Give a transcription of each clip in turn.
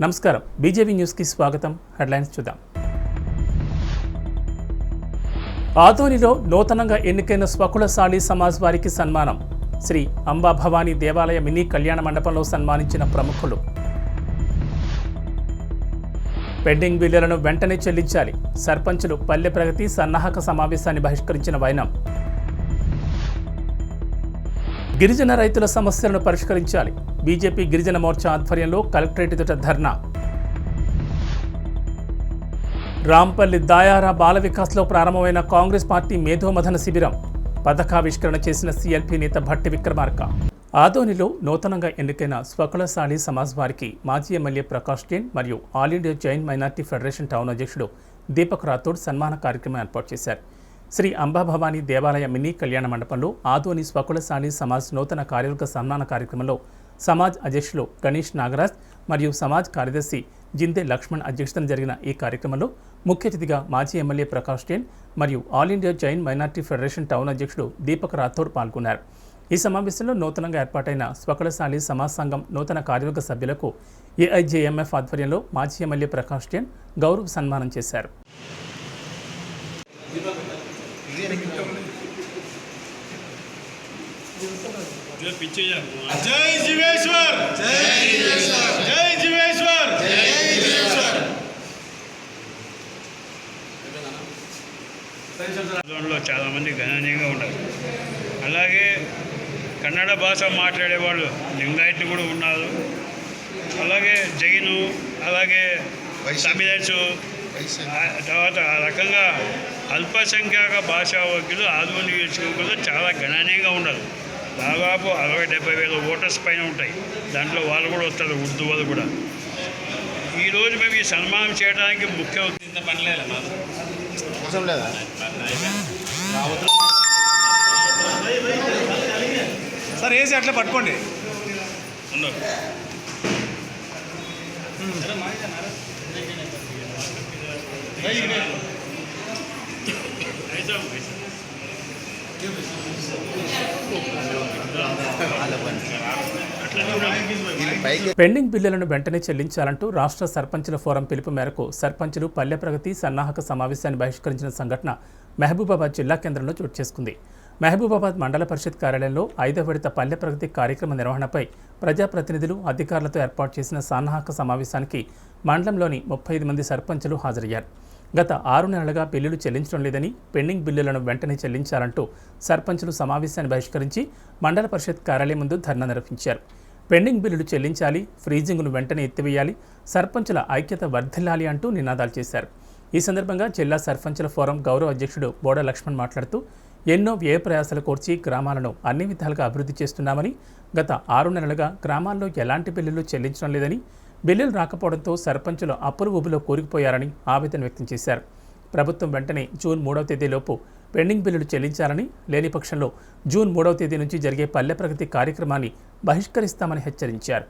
నమస్కారం బీజేపీ న్యూస్కి స్వాగతం. హెడ్లైన్స్ చూద్దాం. ఆదోనిలో నూతనంగా ఎన్నికైన స్వకులశాలి సమాజ్ వారికి సన్మానం. శ్రీ అంబా భవానీ దేవాలయ మినీ కళ్యాణ మండపంలో సన్మానించిన ప్రముఖులు. పెండింగ్ బిల్లులను వెంటనే చెల్లించాలి. సర్పంచులు పల్లె ప్రగతి సన్నాహక సమావేశాన్ని బహిష్కరించిన వైనం. గిరిజన రైతుల సమస్యలను పరిష్కరించాలి. బీజేపీ గిరిజన మోర్చా ఆధ్వర్యంలో కలెక్టరేట్ ఎదుట ధర్నా. రాంపల్లి దాయారా బాల వికాస్లో ప్రారంభమైన కాంగ్రెస్ పార్టీ మేధోమథన శిబిరం. పథకావిష్కరణ చేసిన సీఎల్పీ నేత భట్టి విక్రమార్క. ఆదోనిలో నూతనంగా ఎన్నికైన స్వకులశాలి సమాజ్ వారికి మాజీ ఎమ్మెల్యే ప్రకాష్ జైన్ మరియు all India Jain minority federation town అధ్యక్షుడు దీపక్ రాథోడ్ సన్మాన కార్యక్రమం ఏర్పాటు చేశారు. శ్రీ అంబా భవానీ దేవాలయ మినీ కళ్యాణ మండపంలో ఆదోని స్వకులశాలి సమాజ్ నూతన కార్యవర్గ సన్మాన కార్యక్రమంలో సమాజ్ అధ్యక్షులు గణేష్ నాగరాజ్ మరియు సమాజ్ కార్యదర్శి జిందే లక్ష్మణ్ అధ్యక్షతన జరిగిన ఈ కార్యక్రమంలో ముఖ్య అతిథిగా మాజీ ఎమ్మెల్యే ప్రకాష్ జైన్ మరియు all India Jain minority federation town అధ్యక్షుడు దీపక్ రాథోడ్ పాల్గొన్నారు. ఈ సమావేశంలో నూతనంగా ఏర్పాటైన స్వకులశాలి సమాజ్ సంఘం నూతన కార్యవర్గ సభ్యులకు ఏఐజేఎంఎఫ్ ఆధ్వర్యంలో మాజీ ఎమ్మెల్యే ప్రకాష్ జైన్ గౌరవ సన్మానం చేశారు. జై జీవేశ్వర్, జై జీవేశ్వర్, జై జీవేశ్వర్, జై జీవేశ్వర్. చాలా మంది గణనీయంగా ఉన్నారు. అలాగే కన్నడ భాష మాట్లాడే వాళ్ళు లింగాయత్లు కూడా ఉన్నారు. అలాగే జైను, అలాగే తమిళన్స్, తర్వాత ఆ రకంగా అల్పసంఖ్యాక భాషా వర్గులు ఆదోని నియోజకవర్గంలో చాలా గణనీయంగా ఉన్నారు. దాదాపు 60-70,000 ఓటర్స్ పైన ఉంటాయి. దాంట్లో వాళ్ళు కూడా వస్తారు, ఉర్దూ వాళ్ళు కూడా. ఈరోజు మేము ఈ సన్మానం చేయడానికి ముఖ్య సార్ వేసి అట్లా పట్టుకోండి. పెండింగ్ బిల్లులను వెంటనే చెల్లించాలంటూ రాష్ట్ర సర్పంచుల ఫోరం పిలుపు మేరకు సర్పంచులు పల్లె ప్రగతి సన్నాహక సమావేశాన్ని బహిష్కరించిన సంఘటన మహబూబాబాద్ జిల్లా కేంద్రంలో చోటు చేసుకుంది. మహబూబాబాద్ మండల పరిషత్ కార్యాలయంలో 5వ విడత పల్లె ప్రగతి కార్యక్రమ నిర్వహణపై ప్రజాప్రతినిధులు అధికారులతో ఏర్పాటు చేసిన సన్నాహక సమావేశానికి మండలంలోని 35 మంది సర్పంచులు హాజరయ్యారు. గత 6 నెలలుగా బిల్లులు చెల్లించడం లేదని, పెండింగ్ బిల్లులను వెంటనే చెల్లించాలంటూ సర్పంచులు సమావేశాన్ని బహిష్కరించి మండల పరిషత్ కార్యాలయం ముందు ధర్నా నిర్వహించారు. పెండింగ్ బిల్లులు చెల్లించాలి, ఫ్రీజింగ్ను వెంటనే ఎత్తివేయాలి, సర్పంచుల ఐక్యత వర్ధిల్లాలి అంటూ నినాదాలు చేశారు. ఈ సందర్భంగా జిల్లా సర్పంచుల ఫోరం గౌరవ అధ్యక్షుడు బోడ లక్ష్మణ్ మాట్లాడుతూ ఎన్నో వ్యయ ప్రయాసాలు కోర్చి గ్రామాలను అన్ని విధాలుగా అభివృద్ధి చేస్తున్నామని, గత 6 నెలలుగా గ్రామాల్లో ఎలాంటి బిల్లులు చెల్లించడం లేదని, బిల్లులు రాకపోవడంతో సర్పంచులు అప్పుల ఊబిలో కూరుకుపోయారని ఆవేదన వ్యక్తం చేశారు. ప్రభుత్వం వెంటనే జూన్ 3వ తేదీలోపు పెండింగ్ బిల్లులు చెల్లించాలని, లేని పక్షంలో జూన్ 3వ తేదీ నుంచి జరిగే పల్లె ప్రగతి కార్యక్రమాన్ని బహిష్కరిస్తామని హెచ్చరించారు.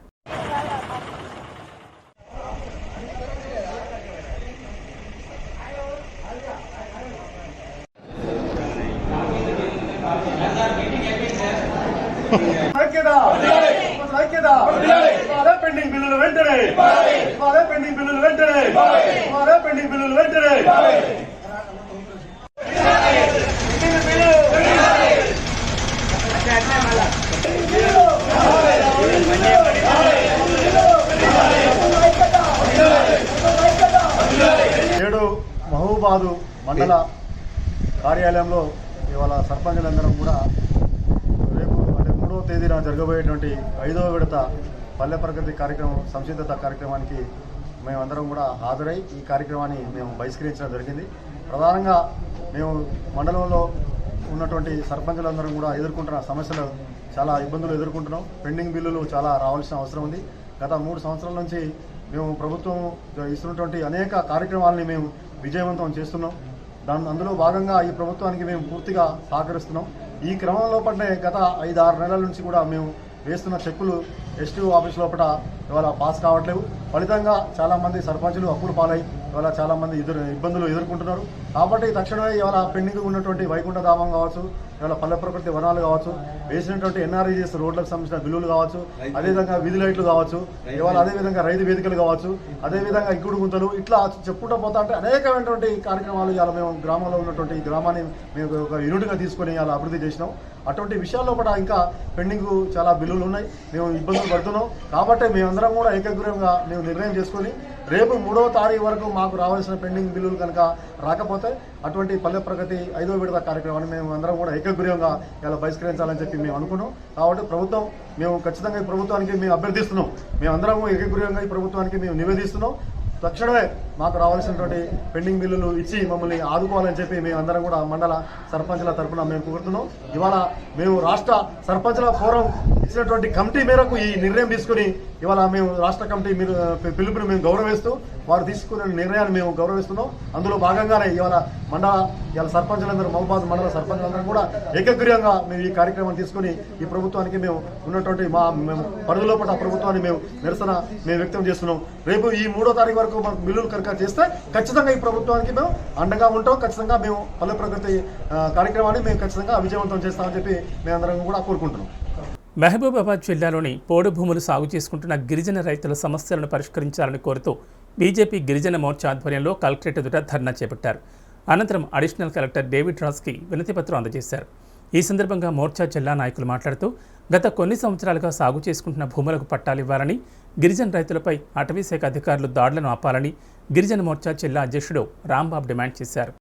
పెండింగ్ బిల్లులు వెంటనే, పెండింగ్ బిల్లులు వెంటనే, పెండింగ్ బిల్లులు వెంటనే. నేడు మహబూబాబాదు మండల కార్యాలయంలో ఇవాళ సర్పంచులందరం కూడా రేపు అంటే 3వ తేదీన జరగబోయేటువంటి 5వ విడత పల్లె ప్రగతి కార్యక్రమం సంసిద్ధత కార్యక్రమానికి మేమందరం కూడా హాజరై ఈ కార్యక్రమాన్ని మేము బహిష్కరించడం జరిగింది. ప్రధానంగా మేము మండలంలో ఉన్నటువంటి సర్పంచులందరం కూడా ఎదుర్కొంటున్న సమస్యలు, చాలా ఇబ్బందులు ఎదుర్కొంటున్నాం. పెండింగ్ బిల్లులు చాలా రావాల్సిన అవసరం ఉంది. గత 3 సంవత్సరాల నుంచి మేము ప్రభుత్వం ఇస్తున్నటువంటి అనేక కార్యక్రమాలని మేము విజయవంతం చేస్తున్నాం. అందులో భాగంగా ఈ ప్రభుత్వానికి మేము పూర్తిగా సహకరిస్తున్నాం. ఈ క్రమంలో పడిన గత 5-6 నెలల నుంచి కూడా మేము వేస్తున్న చెక్కులు ఎస్టీఓ ఆఫీస్ లోపల ఇవాళ పాస్ కావట్లేవు. ఫలితంగా చాలామంది సర్పంచులు అప్పుల పాలై ఇవాళ చాలామంది ఇబ్బందులు ఎదుర్కొంటున్నారు. కాబట్టి తక్షణమే ఇవాళ పెండింగ్ ఉన్నటువంటి వైకుంఠ ధామం కావచ్చు, ఇవాళ పల్లె ప్రకృతి వనాలు కావచ్చు, వేసినటువంటి ఎన్ఆర్ఈజీఎస్ రోడ్లకు సంబంధించిన బిల్లులు కావచ్చు, అదేవిధంగా వీధి లైట్లు కావచ్చు, ఇవాళ అదేవిధంగా రైతు వేదికలు కావచ్చు, అదేవిధంగా ఇంకుడు గుంతలు, ఇట్లా చెప్పుకుంటూ పోతా అంటే అనేకమైనటువంటి కార్యక్రమాలు ఇవాళ మేము గ్రామంలో ఉన్నటువంటి గ్రామాన్ని మేము ఒక యూనిట్గా తీసుకొని ఇవాళ అభివృద్ధి చేసినాం. అటువంటి విషయాల్లో కూడా ఇంకా పెండింగ్ చాలా బిల్లులు ఉన్నాయి, మేము ఇబ్బందులు పడుతున్నాం. కాబట్టి మేమందరం కూడా ఏకగ్రీవంగా మేము నిర్ణయం చేసుకొని రేపు 3వ తారీఖు వరకు మాకు రావాల్సిన పెండింగ్ బిల్లులు కనుక రాకపోతే అటువంటి పల్లె ప్రగతి 5వ విడత కార్యక్రమాన్ని మేము అందరం కూడా ఏకగ్రీవంగా ఇలా బహిష్కరించాలని చెప్పి మేము అనుకున్నాం. కాబట్టి మేము ఖచ్చితంగా ఈ ప్రభుత్వానికి మేము అభ్యర్థిస్తున్నాం, మేమందరం ఏకగ్రీవంగా ఈ ప్రభుత్వానికి మేము నివేదిస్తున్నాం. తక్షణమే మాకు రావాల్సినటువంటి పెండింగ్ బిల్లులు ఇచ్చి మమ్మల్ని ఆదుకోవాలని చెప్పి మేము అందరం కూడా మండల సర్పంచ్ల తరఫున మేము కోరుతున్నాం. ఇవాళ మేము రాష్ట్ర సర్పంచ్ల ఫోరం ఇచ్చినటువంటి కమిటీ మేరకు ఈ నిర్ణయం తీసుకుని ఇవాళ మేము రాష్ట్ర కమిటీ పిలుపుని మేము గౌరవిస్తూ వారు తీసుకునే నిర్ణయాన్ని మేము గౌరవిస్తున్నాం. అందులో భాగంగానే ఇవాళ సర్పంచులందరూ మహబూబాద్ మండల సర్పంచులందరూ కూడా ఏకగ్రీవంగా మేము ఈ కార్యక్రమాన్ని తీసుకుని ఈ ప్రభుత్వానికి మేము ఉన్నటువంటి మేము పరిధిలోపల ప్రభుత్వాన్ని మేము నిరసన మేము వ్యక్తం చేస్తున్నాం. రేపు ఈ 3వ తారీఖు వరకు మాకు బిల్లులు కనుక చేస్తే ఖచ్చితంగా ఈ ప్రభుత్వానికి మేము అండగా ఉంటాం. ఖచ్చితంగా మేము పల్లె ప్రగతి కార్యక్రమాన్ని మేము ఖచ్చితంగా విజయవంతం చేస్తామని చెప్పి మేమందరం కూడా కోరుకుంటున్నాం. మహబూబాబాద్ జిల్లాలోని పోడు భూములు సాగు చేసుకుంటున్న గిరిజన రైతుల సమస్యలను పరిష్కరించాలని కోరుతూ బీజేపీ గిరిజన మోర్చా ఆధ్వర్యంలో కలెక్టరేట్ ఎదుట ధర్నా చేపట్టారు. అనంతరం అడిషనల్ కలెక్టర్ డేవిడ్ రాజ్కి వినతిపత్రం అందజేశారు. ఈ సందర్భంగా మోర్చా జిల్లా నాయకులు మాట్లాడుతూ గత కొన్ని సంవత్సరాలుగా సాగు చేసుకుంటున్న భూములకు పట్టాలివ్వాలని, గిరిజన రైతులపై అటవీశాఖ అధికారులు దాడులను ఆపాలని గిరిజన మోర్చా జిల్లా అధ్యక్షుడు రాంబాబు డిమాండ్ చేశారు.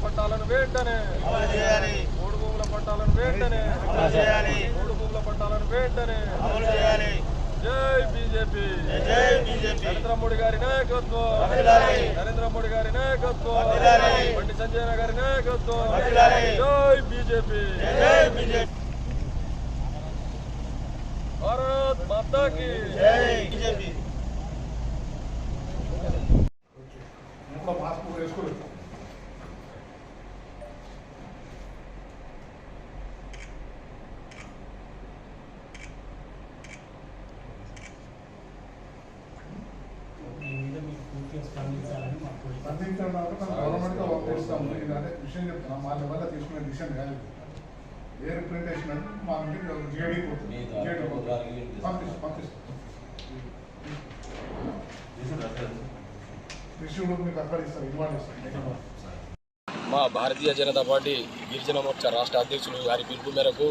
పట్టాలను వెంటనే అమలు చేయాలి. మూడు భూముల పట్టాలను వెంటనే అమలు చేయాలి. మూడు భూముల పట్టాలను వెంటనే అమలు చేయాలి. జై బీజేపీ, జై బీజేపీ. నరేంద్ర మోడీ గారి నాయకత్వం, నరేంద్ర మోడీ గారి నాయకత్వం, బండి సంజయ్ గారి నాయకత్వం. జై బీజేపీ, జై బీజేపీ. భారత్ మాతా కీ జై. బీజేపీ. గవర్నమెంట్గా పంపిస్తాము. ఇది అదే విషయం చెప్తున్నాం, మా లెవెల్లో తీసుకునే డిసిషన్ కాదు. ఏ రిప్రజెంటేషన్ మా ఇంటికి జేడీ పంపిస్తాం. రిసీవ్డ్ మీకు అక్కడ ఇస్తారు, ఇన్వాల్వ్ ఇస్తారు. మా భారతీయ జనతా పార్టీ గిరిజన మోర్చా రాష్ట్ర అధ్యక్షులు గారి పిలుపు మేరకు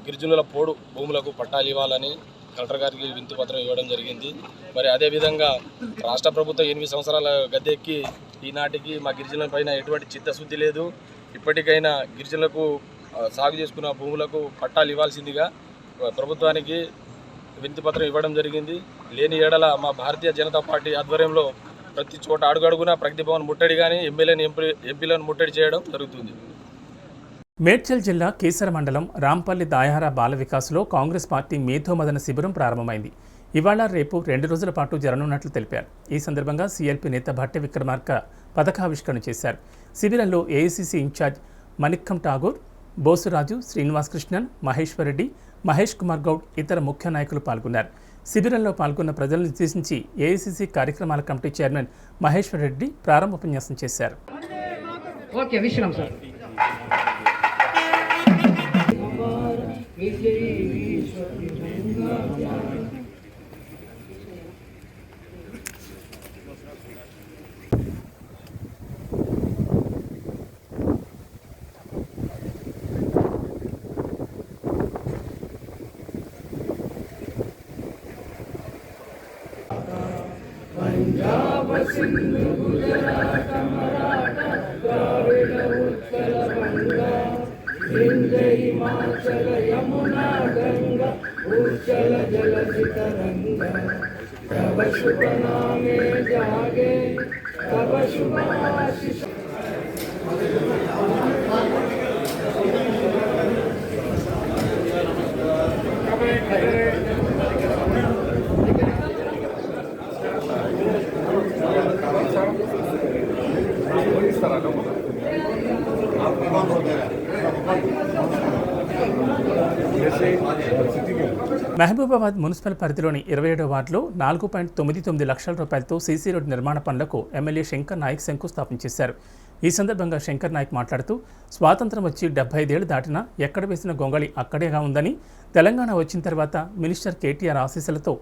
గిరిజనుల పోడు భూములకు పట్టాలు ఇవ్వాలని కలెక్టర్ గారికి వినతి పత్రం ఇవ్వడం జరిగింది. మరి అదేవిధంగా రాష్ట్ర ప్రభుత్వం 8 సంవత్సరాల గద్దెక్కి ఈనాటికి మా గిరిజనుల పైన ఎటువంటి చిత్తశుద్ధి లేదు. ఇప్పటికైనా గిరిజనులకు సాగు చేసుకున్న భూములకు పట్టాలు ఇవ్వాల్సిందిగా ప్రభుత్వానికి వినతి పత్రం ఇవ్వడం జరిగింది. లేని ఏడల మా భారతీయ జనతా పార్టీ ఆధ్వర్యంలో ప్రతి చోట అడుగడుగునా ప్రగతి భవన్ ముట్టడి కానీ ఎంపీలను ముట్టడి చేయడం జరుగుతుంది. మేడ్చల్ జిల్లా కీసర మండలం రాంపల్లి దాయారా బాల వికాస్లో కాంగ్రెస్ పార్టీ మేధోమదన శిబిరం ప్రారంభమైంది. ఇవాళ రేపు 2 రోజుల పాటు జరగనున్నట్లు తెలిపారు. ఈ సందర్భంగా సీఎల్పీ నేత భట్టి విక్రమార్క పథకావిష్కరణ చేశారు. శిబిరంలో ఏఐసీసీ ఇన్ఛార్జ్ మణిక్కం ఠాగూర్, బోసురాజు, శ్రీనివాస్ కృష్ణన్, మహేశ్వర్ రెడ్డి, మహేష్ కుమార్ గౌడ్ ఇతర ముఖ్య నాయకులు పాల్గొన్నారు. శిబిరంలో పాల్గొన్న ప్రజలను ఉద్దేశించి ఏఐసీసీ కార్యక్రమాల కమిటీ చైర్మన్ మహేశ్వర్ రెడ్డి ప్రారంభోపన్యాసం చేశారు. पंजाब सिंध गुजरात मराठा మహబూబాబాద్ మున్సిపల్ పరిధిలోని 27వ వార్డులో 4.99 లక్షల రూపాయలతో సీసీ రోడ్డు నిర్మాణ పనులకు ఎమ్మెల్యే శంకర్ నాయక్ శంకుస్థాపన చేశారు. ఈ సందర్భంగా శంకర్ నాయక్ మాట్లాడుతూ స్వాతంత్రం వచ్చి 75 ఏళ్లు దాటినా ఎక్కడ వేసిన గొంగళి అక్కడేగా ఉందని, తెలంగాణ వచ్చిన తర్వాత మినిస్టర్ కేటీఆర్ ఆశీస్సులతో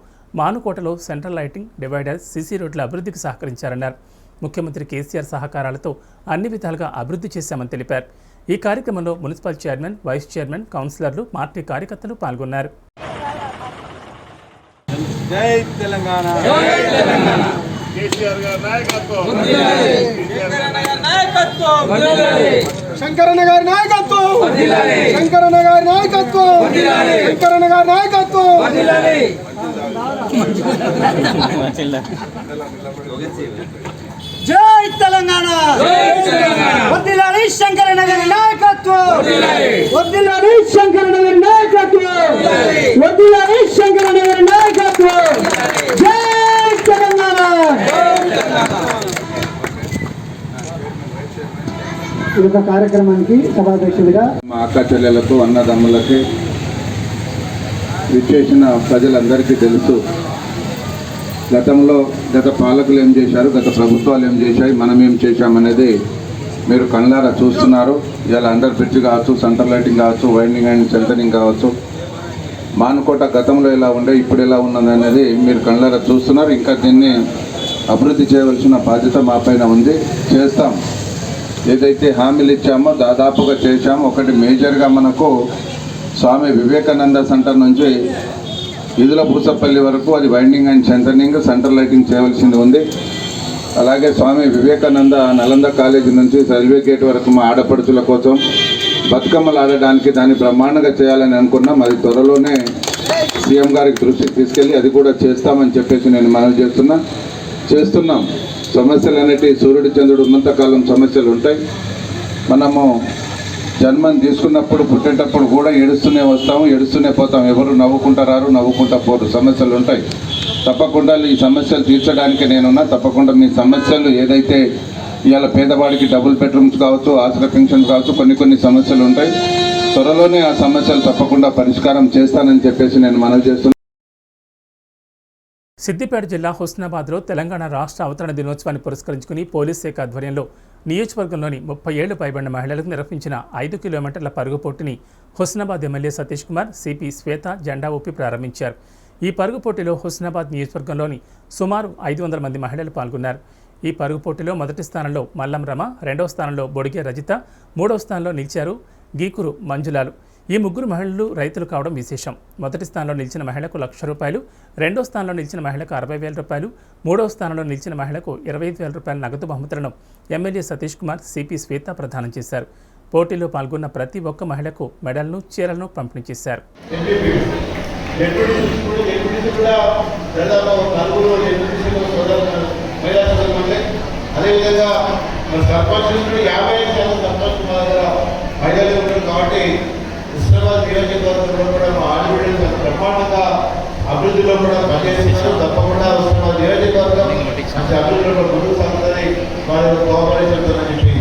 మానుకోటలో సెంట్రల్ లైటింగ్, డివైడర్, సీసీ రోడ్ల అభివృద్ధికి సహకరించారన్నారు. ముఖ్యమంత్రి కేసీఆర్ సహకారాలతో అన్ని విధాలుగా అభివృద్ధి చేశామని తెలిపారు. ఈ కార్యక్రమంలో మున్సిపల్ చైర్మన్, వైస్ చైర్మన్, కౌన్సిలర్లు, పార్టీ కార్యకర్తలు పాల్గొన్నారు. జై తెలంగాణ, కేసీఆర్ గారి నాయకత్వం, శంకరన్న గారి నాయకత్వం, శంకరన్న గారి నాయకత్వం, శంకరన్న గారి నాయకత్వం. జై తెలంగాణ, వద్దిలాలి శంకరన్న గారి నాయకత్వం, వద్దిలాలి శంకరన్న గారి నాయకత్వం, వద్దిలాలి శంకరన్న గారి నాయకత్వం. జై తెలంగాణ. ఈ యొక్క కార్యక్రమానికి సభాధ్యక్షులుగా మా అక్క చెల్లెలకు, అన్నదమ్ములకి విచ్చేసిన ప్రజలందరికీ తెలుసు. గతంలో గత పాలకులు ఏం చేశారు, గత ప్రభుత్వాలు ఏం చేశాయి, మనం ఏం చేశామనేది మీరు కళ్ళారా చూస్తున్నారు. ఇలా అండర్ బ్రిడ్జ్ కావచ్చు, సెంట్రల్ లైటింగ్ కావచ్చు, వైండింగ్ అండ్ సెంటరింగ్ కావచ్చు, మానుకోట గతంలో ఎలా ఉండే ఇప్పుడు ఎలా ఉన్నది అనేది మీరు కళ్ళారా చూస్తున్నారు. ఇంకా దీన్ని అభివృద్ధి చేయవలసిన బాధ్యత మా పైన ఉంది, చేస్తాం. ఏదైతే హామీలు ఇచ్చామో దాదాపుగా చేశాము. ఒకటి మేజర్గా మనకు స్వామి వివేకానంద సెంటర్ నుంచి ఈదుల పూసపల్లి వరకు అది winding and centring, central lighting చేయవలసింది ఉంది. అలాగే స్వామి వివేకానంద నలంద కాలేజీ నుంచి రైల్వే గేట్ వరకు మా ఆడపడుచుల కోసం బతుకమ్మలు ఆడడానికి దాన్ని బ్రహ్మాండంగా చేయాలని అనుకున్నాం. అది త్వరలోనే సీఎం గారికి దృష్టికి తీసుకెళ్ళి అది కూడా చేస్తామని చెప్పేసి నేను మనవి చేస్తున్నాం. సమస్యలు అనేవి సూర్యుడు చంద్రుడు ఉన్నంతకాలం సమస్యలు ఉంటాయి. మనము జన్మని తీసుకున్నప్పుడు, పుట్టేటప్పుడు కూడా ఏడుస్తూనే వస్తాము, ఏడుస్తూనే పోతాం. ఎవరు నవ్వుకుంటా రారు, నవ్వుకుంటా పోరు. సమస్యలు ఉంటాయి. తప్పకుండా ఈ సమస్యలు తీర్చడానికి నేనున్నా. తప్పకుండా మీ సమస్యలు ఏదైతే ఇవాళ పేదవాడికి డబుల్ బెడ్రూమ్స్ కావచ్చు, ఆసరా పెన్షన్స్ కావచ్చు, కొన్ని సమస్యలు ఉంటాయి. త్వరలోనే ఆ సమస్యలు తప్పకుండా పరిష్కారం చేస్తానని చెప్పేసి నేను మనవి చేస్తున్నాను. సిద్దిపేట జిల్లా హుస్నాబాద్లో తెలంగాణ రాష్ట్ర అవతరణ దినోత్సవాన్ని పురస్కరించుకుని పోలీస్ శాఖ ఆధ్వర్యంలో నియోజకవర్గంలోని 30 ఏళ్లు పైబడిన మహిళలకు నిర్వహించిన 5 కిలోమీటర్ల పరుగు పోటీని హుస్నాబాద్ ఎమ్మెల్యే సతీష్ కుమార్, సిపి శ్వేత జెండా ఊపి ప్రారంభించారు. ఈ పరుగు పోటీలో హుస్నాబాద్ నియోజకవర్గంలోని సుమారు 500 మంది మహిళలు పాల్గొన్నారు. ఈ పరుగు పోటీలో మొదటి స్థానంలో మల్లం రమ, రెండవ స్థానంలో బొడిగే రజిత, మూడవ స్థానంలో నిలిచారు గీకురు మంజులాలు. ఈ ముగ్గురు మహిళలు రైతులు కావడం విశేషం. మొదటి స్థానంలో నిలిచిన మహిళకు ₹1,00,000, రెండో స్థానంలో నిలిచిన మహిళకు ₹60,000, మూడవ స్థానంలో నిలిచిన మహిళకు ₹25,000 నగదు బహుమతులను ఎమ్మెల్యే సతీష్ కుమార్, సిపి శ్వేత ప్రదానం చేశారు. పోటీలో పాల్గొన్న ప్రతి ఒక్క మహిళకు మెడల్ను, చీరలను పంపిణీ చేశారు. హుస్నాబాద్ నియోజకవర్గంలో కూడా మా ఆడబిడ్డలు బ్రహ్మాండంగా అభివృద్ధిలో కూడా పనిచేస్తున్నారు. తప్పకుండా హుస్నాబాద్ నియోజకవర్గం మంచి అభివృద్ధిలో ముందుకు సాగుతుంది వారి కోఆపరేషన్తో అని చెప్పి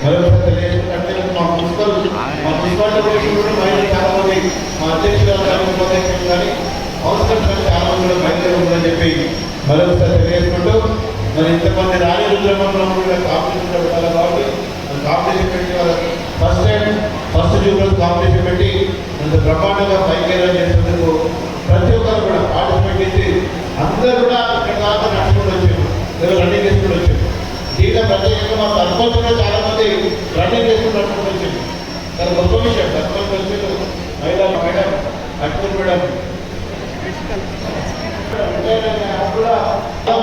మరొకసారి తెలియజేస్తుంటే మా మున్సిపాలిటీ కూడా మహిళలు చాలా మంది, మా అధ్యక్షులు కానీ అవసరం కానీ చాలా మంది మహిళలు ఉందని చెప్పి మరొకసారి తెలియజేసుకుంటూ, మరి ఇంతమంది రాణి రుద్రమండలం కూడా కాంపిటీషన్ పెట్టాలి కాబట్టి కాంపిటీషన్ పెట్టి వాళ్ళకి ఫస్ట్ జూబ్లో కాంపిటీషన్ పెట్టి అంత బ్రహ్మాండంగా పైకేలా చేసేందుకు ప్రతి ఒక్కరు కూడా పార్టిసిపేట్ చేసి అందరూ కూడా ఇక్కడ దాకా నడుచుకుంటూ వచ్చారు, రన్నింగ్ చేసుకుంటూ వచ్చారు. దీంట్లో ప్రత్యేకంగా మా సర్పంచ్ కూడా చాలా మంది రన్నింగ్ చేసుకుంటూ నడుచుకుంటూ వచ్చారు. చాలా గొప్ప విషయం. సర్పంచ్ వచ్చారు, మేడం అట్లూరు మేడం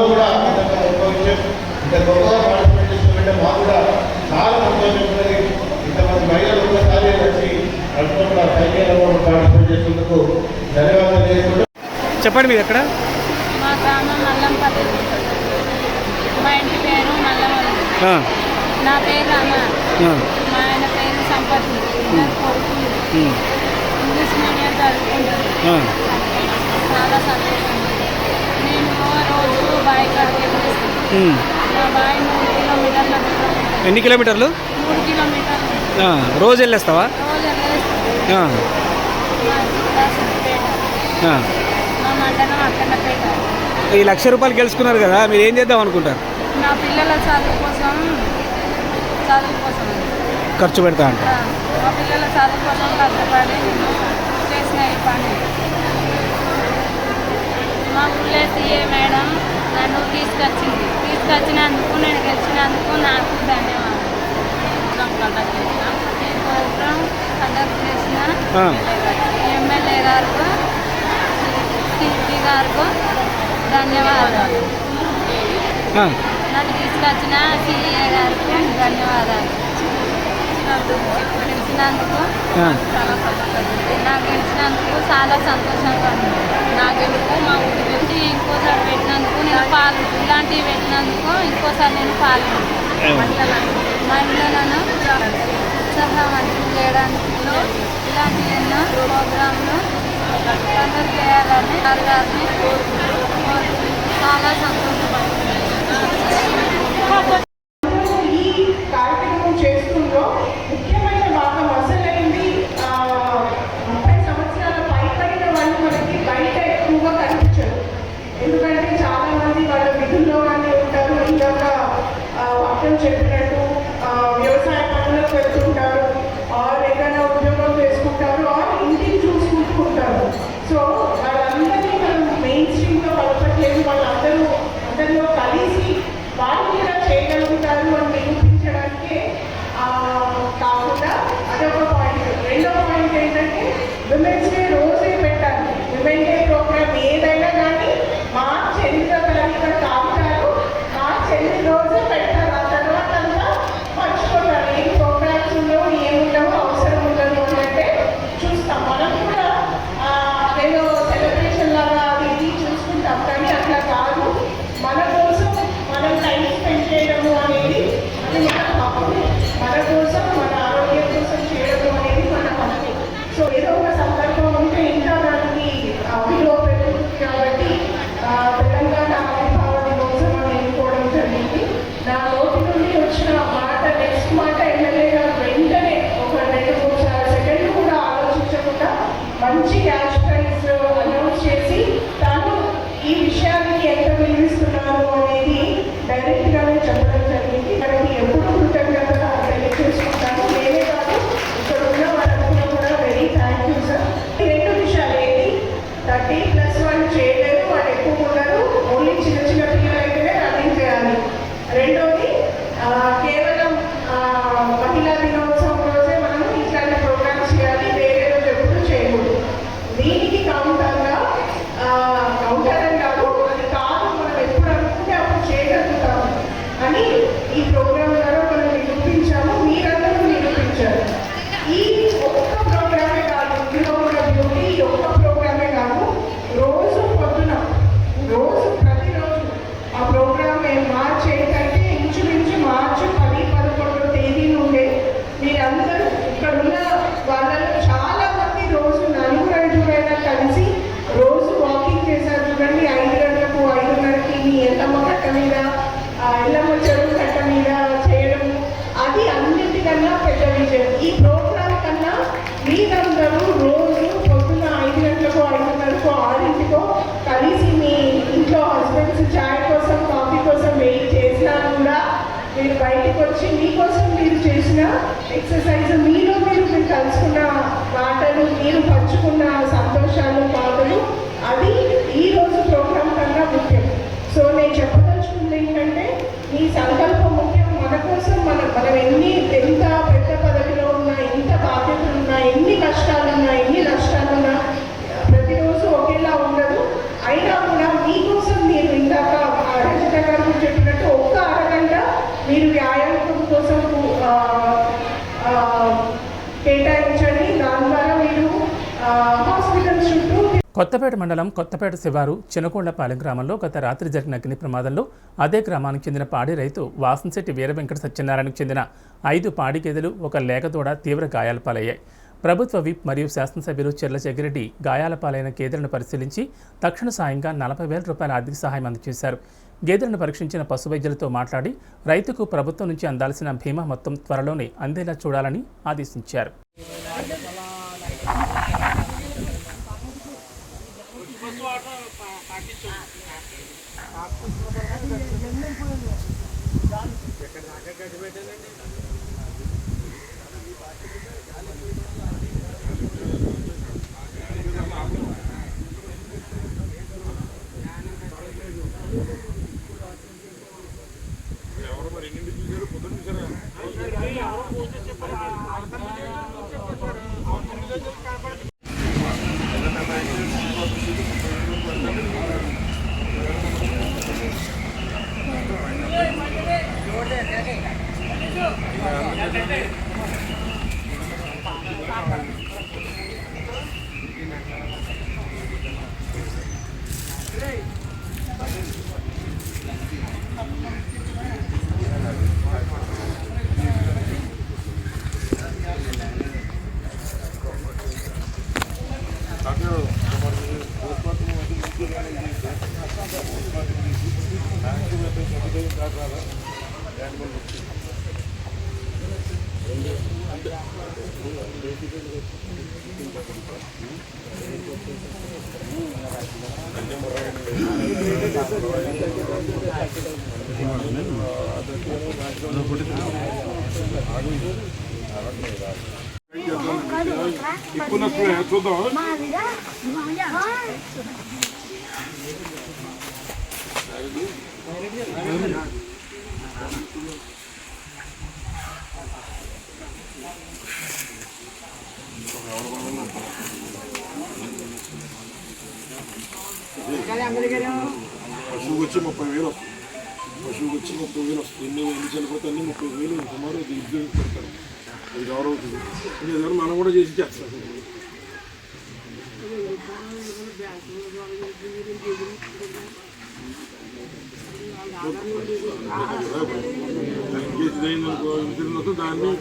కూడా గొప్ప విషయం. ఇంత గొప్పగా పార్టిసిపేట్ చేస్తుంటే మాకు కూడా చాలా సంతోషం. ఇంతమంది మహిళలు ఒకసారి వచ్చి నడుచుకుంటూ చెప్పండి మీరు ఎక్కడ? మా గ్రామం మల్లంపల్లి. మా ఇంటి పేరు మల్లమల్లి. నా పేరు రామ. మా ఆయన పేరు సంపత్. ఇద్దరు కొడుకులు ఇంగ్లీష్ మీడియం చదువుకుంటారు. చాలా సంతోషం. నేను రోజు బావి కాడికి వెళ్ళేస్తాను. మా బావి 3 కిలోమీటర్ల దూరం. ఎన్ని కిలోమీటర్లు? 3 కిలోమీటర్లు. రోజు వెళ్ళేస్తావా? రోజు వెళ్ళేస్తాను. మా జిల్లా సిద్దిపేట. మా మండలం అక్కన్నపేట. ఈ ₹1,00,000 గెలుచుకున్నారు కదా, మీరు ఏం చేద్దాం అనుకుంటారు? నా పిల్లల చదువు కోసం ఖర్చు పెడతా అంట. మా పిల్లల చదువు కోసం కష్టపడి నేను చేసిన ఈ పని. మా ఊళ్ళో సీఏ మేడం నన్ను తీసుకొచ్చినందుకు, నేను గెలిచినందుకు నాకు ధన్యవాదాలు. ప్రోగ్రాం కండక్ట్ చేసిన ఎమ్మెల్యే గారికి, సిపి గారికి ధన్యవాదాలు. నన్ను తీసుకొచ్చిన సీఏ గారికి ధన్యవాదాలు. గెలిచినందుకు నాకు గెలిచినందుకు చాలా సంతోషంగా ఉంది. నా గెలుపు మా ఊరి పెట్టి ఇంకోసారి పెట్టినందుకు నేను ఇలాంటివి పెట్టినందుకు ఇంకోసారి నేను మహిళలను ఉత్సాహవంతం చేయడానికి ఇలాంటి ఎన్నో ప్రోగ్రాంలు కండక్ట్ చేయాలని గారిని చాలా సంతోషపడుతుంది. ఈ కార్యక్రమం చేస్తుందో ముఖ్యమైన భాగం అసలైంది 30 సంవత్సరాల పైబడిన వాళ్ళు మనకి బయట ఎక్కువగా కనిపించరు. ఎందుకంటే చాలా మంది వాళ్ళ విధుల్లోనే ఉంటారు. ఇందాక వాక్యం చెప్పినట్టు వ్యవసాయ పనులకు వెళ్తుంటారు, ఆర్ ఏదైనా ఉద్యోగం చేసుకుంటారు, ఆర్ ఇంటిని చూసుకుంటుంటారు. సో వాళ్ళందరినీ మనం మెయిన్ స్ట్రీమ్లో కలపట్లేదు. అందరిలో కలిసి వాళ్ళు కూడా చేయగలుగుతారు అని నిరూపించడానికే కాకుండా అదొక పాయింట్. రెండో పాయింట్ ఏంటంటే విమెన్స్ డే రోజే పెట్టాలి. విమెన్ డే ప్రోగ్రామ్ ఏదైనా కానీ మార్చ్ 8వ తారీఖున కాగుతారు, మార్చ్ 8 రోజే పెట్టాలి. ఆ తర్వాత అంతా మర్చిపోతారు. ఏం ప్రోగ్రామ్స్ ఉండవు, ఏముండవు, అవసరం ఉండదు అంటే చూస్తాం. మనం కూడా ఏదో సెలబ్రేషన్ లాగా ఇది చూసుకుంటాం, కానీ అట్లా కాదు. మన కోసం మనం టైం స్పెండ్ చేయడము అనేది అది మన హక్కు. మన కోసం, మన ఆరోగ్యం కోసం చేయడము అనేది మన హక్కు. సో ఏదో ఒక సందర్భం ఉంటే ఇంకా దానికి విలువ పెరుగుతుంది. కాబట్టి తెలంగాణ ఆవిర్భావ దినోత్సవం ఎన్నుకోవడం జరిగింది. నా నోటి నుండి వచ్చిన మాట, నెక్స్ట్ మాట ఎమ్మెల్యే గారు వెంటనే ఒక 2-3 సెకండ్లు కూడా ఆలోచించకుండా మంచి క్యాష్ ప్రైజ్ అనౌన్స్ చేసి తాను ఈ విషయానికి ఎంత విలువిస్తున్నారు అనేది డైరెక్ట్గానే చెప్పడం జరిగింది. మనకి ఎప్పుడు కృతజ్ఞత తెలియజేసుకుంటాను. నేనే కాదు, ఇక్కడ ఉన్న వాళ్ళందరూ కూడా వెరీ థ్యాంక్ యూ సార్. ఈ 2 విషయాలు ఏంటి, 30+ వాళ్ళు చేయలేరు, వాళ్ళు ఎక్కువ ఉన్నారు, ఓన్లీ చిన్న చిన్న పిల్లలు అయితేనే రన్నింగ్ చేయాలి. రెండోది కేవలం మహిళా దినోత్సవం రోజే మనం ఇట్లాంటి ప్రోగ్రామ్స్ చేయాలి, వేరే రోజు ఎప్పుడు చేయకూడదు. దీనికి కౌంటర్గా కౌంటర్ అని కాదు, అది కాదు, మనం ఎప్పుడు అనుకుంటే అప్పుడు చేయగలుగుతాము అని ఈ ప్రోగ్రాం ద్వారా మనం నిరూపించాము. మీరందరూ నిరూపించారు. ఈ ఒక్క ప్రోగ్రామే కాదు, ఇందులో కూడా బ్యూటీ ఒక్క ప్రోగ్రామే కాదు, రోజు పొద్దున ప్రతిరోజు ఆ ప్రోగ్రామ్ మార్చ్ 8 అంటే ఇంచుమించు మార్చి 10-11 తేదీ నుండే మీరందరూ ఇక్కడ ఉన్న వాళ్ళలో చాలా మంది రోజు 4-5 కలిసి రోజు వాకింగ్ చేశారు. చూడండి, 5 గంటలకు 5:30కి మీ ఎల్లమ్మ కట్ట మీద, ఎల్లమ్మ చెరువు కట్ట మీద చేయడం, అది అన్నిటికన్నా పెద్ద విజయం. ఈ ప్రోగ్రాం కన్నా మీరందరూ రోజు పొద్దున్న 5 గంటలకు 5:30కో 6కో కలిసి మీ ఇంట్లో హస్బెండ్స్ చాయ్ కోసం, కాఫీ కోసం వెయిట్ చేసినా కూడా మీరు బయటకు వచ్చి మీకోసం మీరు చేసిన ఎక్సర్సైజ్, మీరు కలుసుకున్న మాటలు, మీరు పంచుకున్న సంతోషాలు, బాధలు, అది ఈరోజు ప్రోగ్రాం కన్నా ముఖ్యం. సో నేను చెప్పదలుచుకుంది ఏంటంటే మీ సంకల్పం ముఖ్యం. మన కోసం మనం ఎంత పెద్ద పదవిలో ఉన్నా, ఎంత బాధ్యతలు ఉన్నా, ఎన్ని కష్టాలున్నా, ఎన్ని నష్టాలున్నా ప్రతిరోజు ఒకేలా ఉండదు. అయినా కూడా మీకోసం మీరు ఇందాక రజిత గారు చెప్పినట్టు ఒక్క అరగంట మీరు వ్యాయామం కోసం కేటాయించండి. దాని ద్వారా మీరు హాస్పిటల్ చుట్టూ కొత్తపేట మండలం కొత్తపేట శివారు చినకోళ్లపాలెం గ్రామంలో గత రాత్రి జరిగిన అగ్ని ప్రమాదంలో అదే గ్రామానికి చెందిన పాడి రైతు వాసంశెట్టి వీర వెంకట సత్యనారాయణకు చెందిన 5 పాడి గేదెలు ఒక లేగదూడ తీవ్ర గాయాల పాలయ్యాయి. ప్రభుత్వ విప్ మరియు శాసనసభ్యులు చెర్ల జగ్గిరెడ్డి గాయాల పాలైన గేదెలను పరిశీలించి తక్షణ సాయంగా 40,000 రూపాయల ఆర్థిక సహాయం అందజేశారు. గేదెలను పరీక్షించిన పశు వైద్యులతో మాట్లాడి రైతుకు ప్రభుత్వం నుంచి అందాల్సిన బీమా మొత్తం త్వరలోనే అందేలా చూడాలని ఆదేశించారు. పశువుకి వచ్చి 30,000 వస్తుంది. పశువుకి వచ్చి 30,000 వస్తుంది. ఎన్ని చనిపోతే అన్ని 30,000 సుమారు ఇద్దరు పెడతారు. అది గౌరవ అవుతుంది. ఏదైనా మనం కూడా చేసి చేస్తాం. ఇంకేదైందనుకో దాన్ని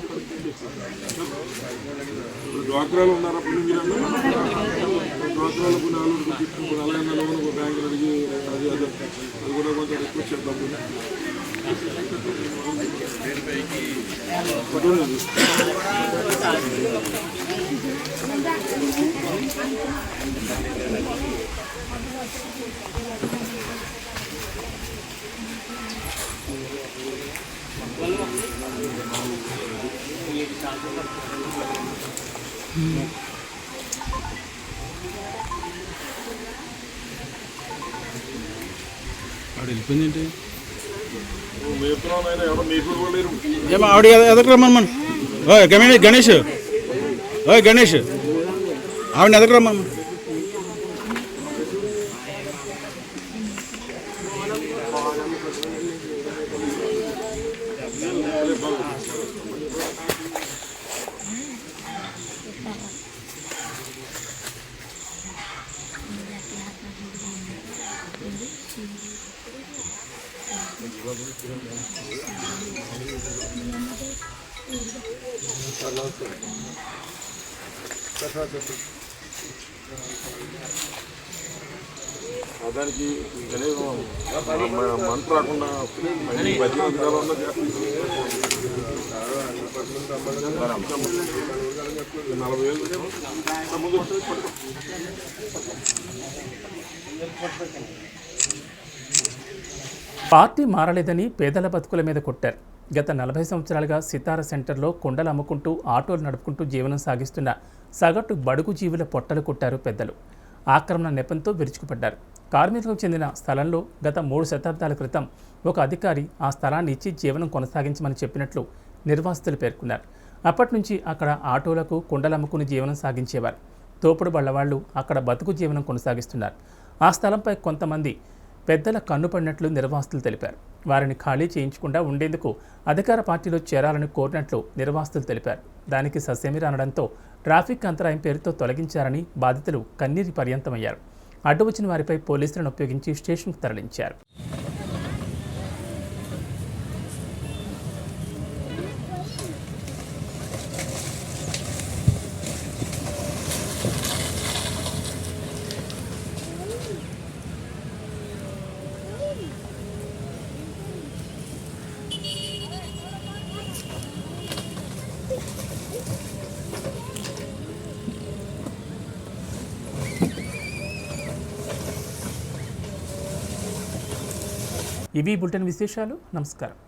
డ్వాక్రాలు ఉన్నారా కొన్ని మీరు డ్వాక్రాలు కొన్ని ఆలోచన అలాగే లోన్ ఒక బ్యాంకులు అడిగి అది కూడా కొంచెం రిక్వెస్ట్ చేద్దాం. వెళ్ళిపోయింది ఎవరో మీకు కూడా లేరు. ఆవిడ ఎదకు రమ్మను. గణేష్ గణేష్ ఆవిడ ఎదకు రమ్మను. దానికి మంత్ రాకుండా 10 రోజులు చేస్తుంది. 40,000 ముందు పార్టీ మారలేదని పేదల బతుకుల మీద కొట్టారు. గత 40 సంవత్సరాలుగా సితార సెంటర్లో కుండలు అమ్ముకుంటూ ఆటోలు నడుపుకుంటూ జీవనం సాగిస్తున్న సగటు బడుగు జీవుల పొట్టలు కొట్టారు పెద్దలు. ఆక్రమణ నెపంతో విరుచుకుపడ్డారు. కార్మికులకు చెందిన స్థలంలో గత 3 శతాబ్దాల క్రితం ఒక అధికారి ఆ స్థలాన్ని ఇచ్చి జీవనం కొనసాగించమని చెప్పినట్లు నిర్వాసితులు పేర్కొన్నారు. అప్పటి నుంచి అక్కడ ఆటోలకు కుండలు అమ్ముకుని జీవనం సాగించేవారు. తోపుడు బళ్ళవాళ్లు అక్కడ బతుకు జీవనం కొనసాగిస్తున్నారు. ఆ స్థలంపై కొంతమంది పెద్దల కన్నుపడినట్లు నిర్వాసితులు తెలిపారు. వారిని ఖాళీ చేయించకుండా ఉండేందుకు అధికార పార్టీలో చేరాలని కోరినట్లు నిర్వాసితులు తెలిపారు. దానికి ససేమిరా అనడంతో ట్రాఫిక్ అంతరాయం పేరుతో తొలగించారని బాధితులు కన్నీటి పర్యంతమయ్యారు. అడ్డు వచ్చిన వారిపై పోలీసులను ఉపయోగించి స్టేషన్కు తరలించారు. ఇవి బులెటిన్ విశేషాలు. నమస్కారం.